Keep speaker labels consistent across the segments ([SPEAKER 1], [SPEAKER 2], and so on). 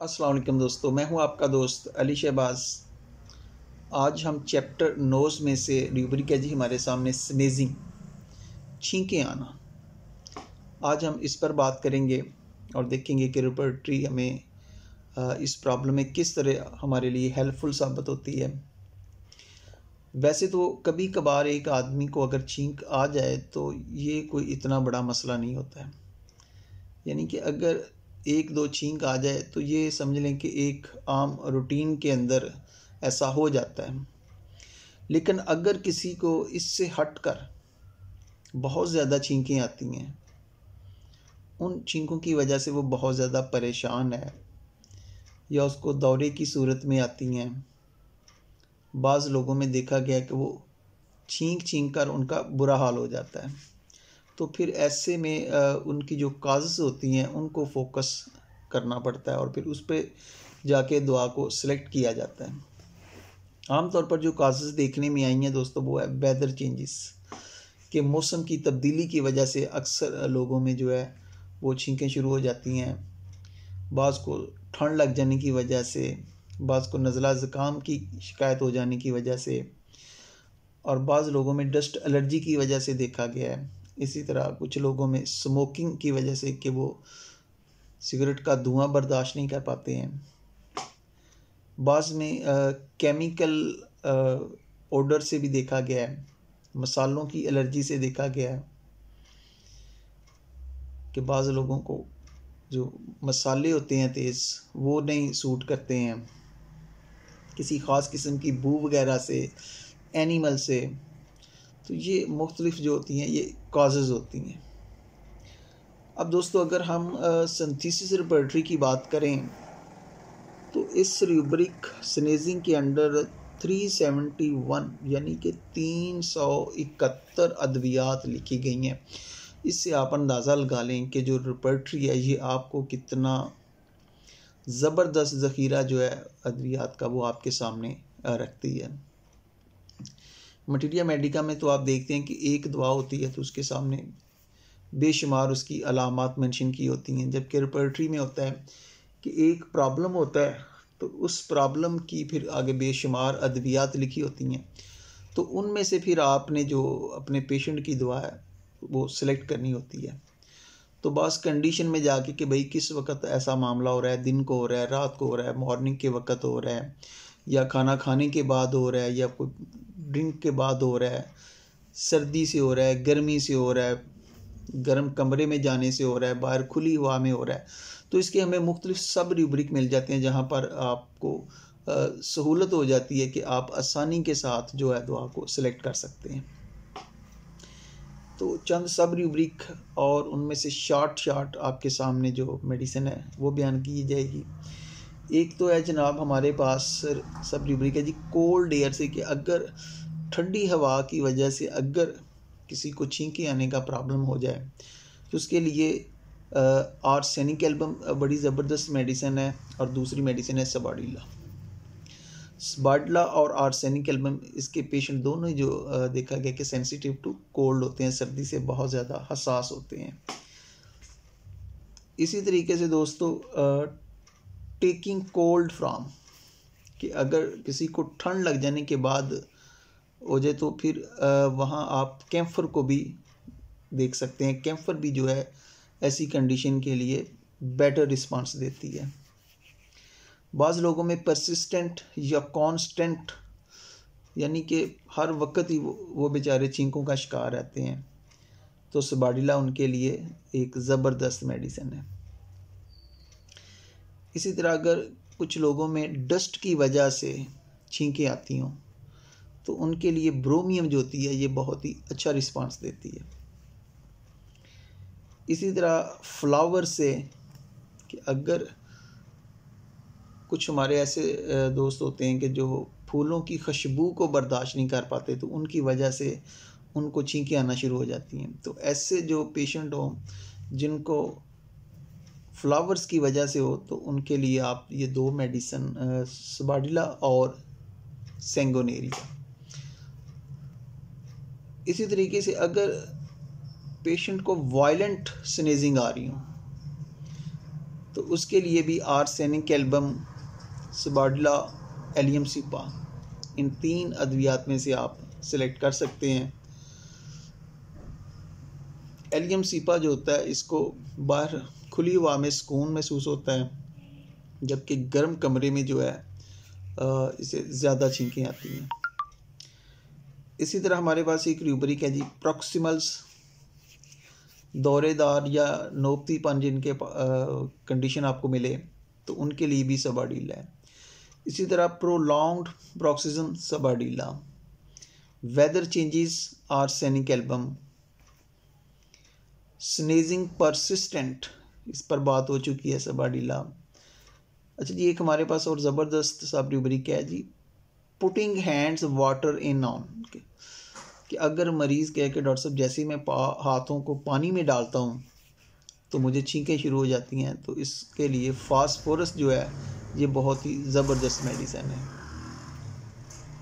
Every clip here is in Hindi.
[SPEAKER 1] अस्सलाम वालेकुम दोस्तों, मैं हूं आपका दोस्त अली शहबाज। आज हम चैप्टर नोज़ में से रूब्रिक है जी हमारे सामने स्नेजिंग, छींकें आना। आज हम इस पर बात करेंगे और देखेंगे कि रेपर्टरी हमें इस प्रॉब्लम में किस तरह हमारे लिए हेल्पफुल साबित होती है। वैसे तो कभी कभार एक आदमी को अगर छींक आ जाए तो ये कोई इतना बड़ा मसला नहीं होता है, यानी कि अगर एक दो छींक आ जाए तो ये समझ लें कि एक आम रूटीन के अंदर ऐसा हो जाता है। लेकिन अगर किसी को इससे हटकर बहुत ज़्यादा छींकें आती हैं, उन छींकों की वजह से वो बहुत ज़्यादा परेशान है या उसको दौरे की सूरत में आती हैं, बाज़ लोगों में देखा गया कि वो छींक कर उनका बुरा हाल हो जाता है, तो फिर ऐसे में उनकी जो काज़ेस होती हैं उनको फोकस करना पड़ता है और फिर उस पर जाके दुआ को सिलेक्ट किया जाता है। आमतौर पर जो काज़ेस देखने में आई हैं दोस्तों, वो है वेदर चेंजेस, कि मौसम की तब्दीली की वजह से अक्सर लोगों में जो है वो छींकें शुरू हो जाती हैं। बाज़ को ठंड लग जाने की वजह से, बाज़ को नज़ला ज़ुकाम की शिकायत हो जाने की वजह से, और बाज़ लोगों में डस्ट एलर्जी की वजह से देखा गया है। इसी तरह कुछ लोगों में स्मोकिंग की वजह से कि वो सिगरेट का धुआं बर्दाश्त नहीं कर पाते हैं। बाज़ में केमिकल ऑर्डर से भी देखा गया है, मसालों की एलर्जी से देखा गया है कि बाज़ लोगों को जो मसाले होते हैं तेज़ वो नहीं सूट करते हैं, किसी ख़ास किस्म की बू वगैरह से, एनिमल से। तो ये मुख्तलिफ जो होती हैं ये काजेज़ होती हैं। अब दोस्तों अगर हम सिंथेसिस रेपर्टरी की बात करें तो इस रूब्रिक स्नेजिंग के अंडर 371 यानी कि 371 अद्वियात लिखी गई हैं। इससे आप अंदाज़ा लगा लें कि जो रेपर्टरी है ये आपको कितना ज़बरदस्त ज़ख़ीरा जो है अद्वियात का वो आपके सामने रखती है। मटीरिया मेडिका में तो आप देखते हैं कि एक दवा होती है तो उसके सामने बेशुमार उसकी अलामात मेंशन की होती हैं, जबकि रेपर्टरी में होता है कि एक प्रॉब्लम होता है तो उस प्रॉब्लम की फिर आगे बेशुमार अद्वियात लिखी होती हैं, तो उनमें से फिर आपने जो अपने पेशेंट की दवा है वो सिलेक्ट करनी होती है। तो बस कंडीशन में जाके कि भाई किस वक्त ऐसा मामला हो रहा है, दिन को हो रहा है, रात को हो रहा है, मॉर्निंग के वक्त हो रहा है, या खाना खाने के बाद हो रहा है, या कोई ड्रिंक के बाद हो रहा है, सर्दी से हो रहा है, गर्मी से हो रहा है, गर्म कमरे में जाने से हो रहा है, बाहर खुली हवा में हो रहा है। तो इसके हमें मुख्तलिफ सब रूब्रिक मिल जाते हैं जहाँ पर आपको सहूलत हो जाती है कि आप आसानी के साथ जो है दवा को सिलेक्ट कर सकते हैं। तो चंद सब रूब्रिक और उनमें से शार्ट आपके सामने जो मेडिसिन है वो बयान की जाएगी। एक तो है जनाब हमारे पास सब रूब्रिक है जी कोल्ड एयर से, कि अगर ठंडी हवा की वजह से अगर किसी को छींके आने का प्रॉब्लम हो जाए तो उसके लिए आर्सेनिक एल्बम बड़ी ज़बरदस्त मेडिसिन है, और दूसरी मेडिसिन है स्बाडला और आर्सेनिक एल्बम। इसके पेशेंट दोनों ही जो देखा गया कि सेंसिटिव टू कोल्ड होते हैं, सर्दी से बहुत ज़्यादा हसास होते हैं। इसी तरीके से दोस्तों टेकिंग कोल्ड फ्राम, कि अगर किसी को ठंड लग जाने के बाद हो जाए तो फिर वहाँ आप कैम्फर को भी देख सकते हैं। कैम्फर भी जो है ऐसी कंडीशन के लिए बेटर रिस्पांस देती है। बाज़ लोगों में परसिस्टेंट या कांस्टेंट, यानी कि हर वक्त ही वो बेचारे छींकों का शिकार रहते हैं, तो स्बाडिला उनके लिए एक ज़बरदस्त मेडिसिन है। इसी तरह अगर कुछ लोगों में डस्ट की वजह से छींकें आती हों तो उनके लिए ब्रोमियम जो होती है ये बहुत ही अच्छा रिस्पांस देती है। इसी तरह फ्लावर से, कि अगर कुछ हमारे ऐसे दोस्त होते हैं कि जो फूलों की खुशबू को बर्दाश्त नहीं कर पाते, तो उनकी वजह से उनको छींकें आना शुरू हो जाती हैं। तो ऐसे जो पेशेंट हों जिनको फ्लावर्स की वजह से हो तो उनके लिए आप ये दो मेडिसिन स्बाडिला और सेंगोनेरिया। इसी तरीके से अगर पेशेंट को वायलेंट स्नेजिंग आ रही हो, तो उसके लिए भी आर्सेनिक एल्बम, सबाडिला, एलियम सीपा, इन 3 अद्वियात में से आप सिलेक्ट कर सकते हैं। एलियम सीपा जो होता है इसको बाहर खुली हवा में सुकून महसूस होता है, जबकि गर्म कमरे में जो है इसे ज़्यादा छींकें आती हैं। इसी तरह हमारे पास एक रूब्रिक है जी, प्रॉक्सिमल्स, दौरेदार या नोकतीपन जिनके कंडीशन आपको मिले तो उनके लिए भी सबाडीला है। इसी तरह प्रोलॉन्ग्ड ब्रोक्सिज्म सबाडीला, weather changes arsenic album, sneezing persistent, इस पर बात हो चुकी है सबाडीला। अच्छा जी, एक हमारे पास और ज़बरदस्त सब रूब्रिक है जी, putting hands water in on, कि अगर मरीज़ कहे कि डॉक्टर साहब जैसे ही मैं हाथों को पानी में डालता हूँ तो मुझे छींकें शुरू हो जाती हैं, तो इसके लिए फास्फोरस जो है ये बहुत ही ज़बरदस्त मेडिसिन है।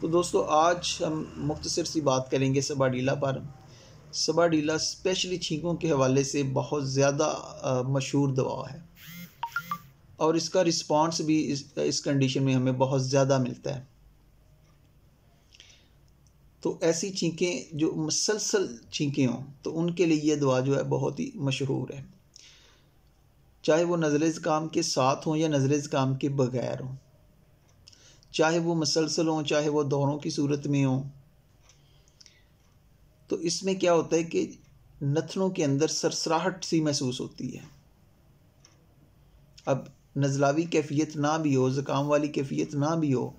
[SPEAKER 1] तो दोस्तों आज हम मुख्तसर सी बात करेंगे सबाडीला पर। सबाडीला स्पेशली छींकों के हवाले से बहुत ज़्यादा मशहूर दवा है और इसका रिस्पांस भी इस कंडीशन में हमें बहुत ज़्यादा मिलता है। तो ऐसी छींकें जो मुसलसल छींकें हों तो उनके लिए ये दवा जो है बहुत ही मशहूर है, चाहे वो नज़र ज़ुकाम के साथ हों या नज़र ज़ुकाम के बगैर हों, चाहे वो मुसलसल हों चाहे वो दौरों की सूरत में हों। तो इसमें क्या होता है कि नथनों के अंदर सरसराहट सी महसूस होती है। अब नज़लावी कैफियत ना भी हो, ज़ुकाम वाली कैफियत ना भी हो,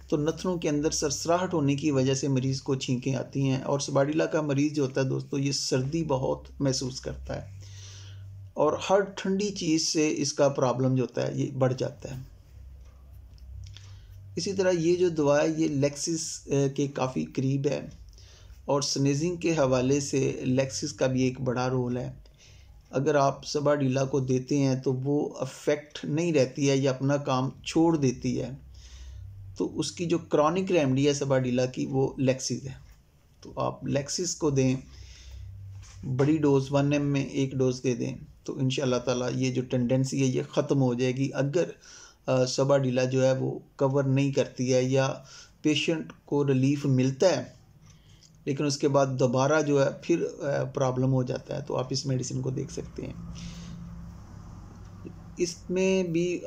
[SPEAKER 1] तो नथनों के अंदर सरसराहट होने की वजह से मरीज़ को छींकें आती हैं। और सबाडीला का मरीज़ जो होता है दोस्तों, ये सर्दी बहुत महसूस करता है और हर ठंडी चीज़ से इसका प्रॉब्लम जो होता है ये बढ़ जाता है। इसी तरह ये जो दवा है ये लेक्सिस के काफ़ी करीब है और स्नेजिंग के हवाले से लेक्सिस का भी एक बड़ा रोल है। अगर आप सबाडीला को देते हैं तो वो अफेक्ट नहीं रहती है या अपना काम छोड़ देती है, तो उसकी जो क्रॉनिक रेमेडी है सबाडीला की वो लेक्सिस है। तो आप लेक्सिस को दें, बड़ी डोज 1 ml में 1 डोज दे दें तो इंशाल्लाह ताला ये जो टेंडेंसी है ये ख़त्म हो जाएगी। अगर सबाडीला जो है वो कवर नहीं करती है या पेशेंट को रिलीफ मिलता है लेकिन उसके बाद दोबारा जो है फिर प्रॉब्लम हो जाता है, तो आप इस मेडिसिन को देख सकते हैं। इसमें भी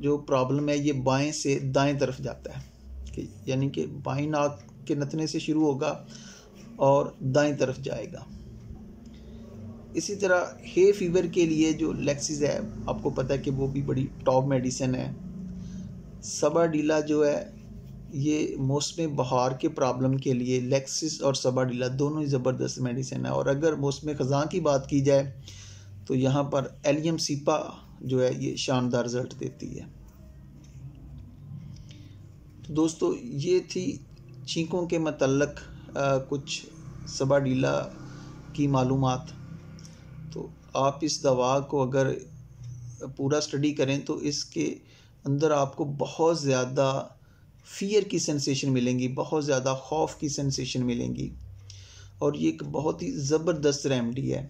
[SPEAKER 1] जो प्रॉब्लम है ये बाएं से दाएं तरफ जाता है, कि यानी कि बाएं नाक के नथने से शुरू होगा और दाएं तरफ जाएगा। इसी तरह हे फीवर के लिए जो लेक्सिस है आपको पता है कि वो भी बड़ी टॉप मेडिसिन है। सबाडीला जो है ये मौसम बहार के प्रॉब्लम के लिए लेक्सिस और सबाडीला दोनों ही ज़बरदस्त मेडिसिन है। और अगर मौसम ख़ज़ां की बात की जाए तो यहाँ पर एलियम सीपा जो है ये शानदार रिज़ल्ट देती है। तो दोस्तों ये थी छींकों के मतलब कुछ सबाडीला की मालूमात। तो आप इस दवा को अगर पूरा स्टडी करें तो इसके अंदर आपको बहुत ज़्यादा फ़ियर की सेंसेशन मिलेंगी, बहुत ज़्यादा खौफ की सेंसेशन मिलेंगी और ये एक बहुत ही ज़बरदस्त रेमेडी है।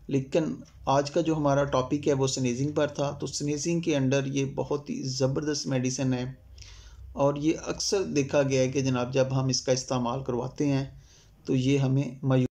[SPEAKER 1] लेकिन आज का जो हमारा टॉपिक है वो स्नेजिंग पर था, तो स्नेजिंग के अंडर ये बहुत ही ज़बरदस्त मेडिसिन है और ये अक्सर देखा गया है कि जनाब जब हम इसका इस्तेमाल करवाते हैं तो ये हमें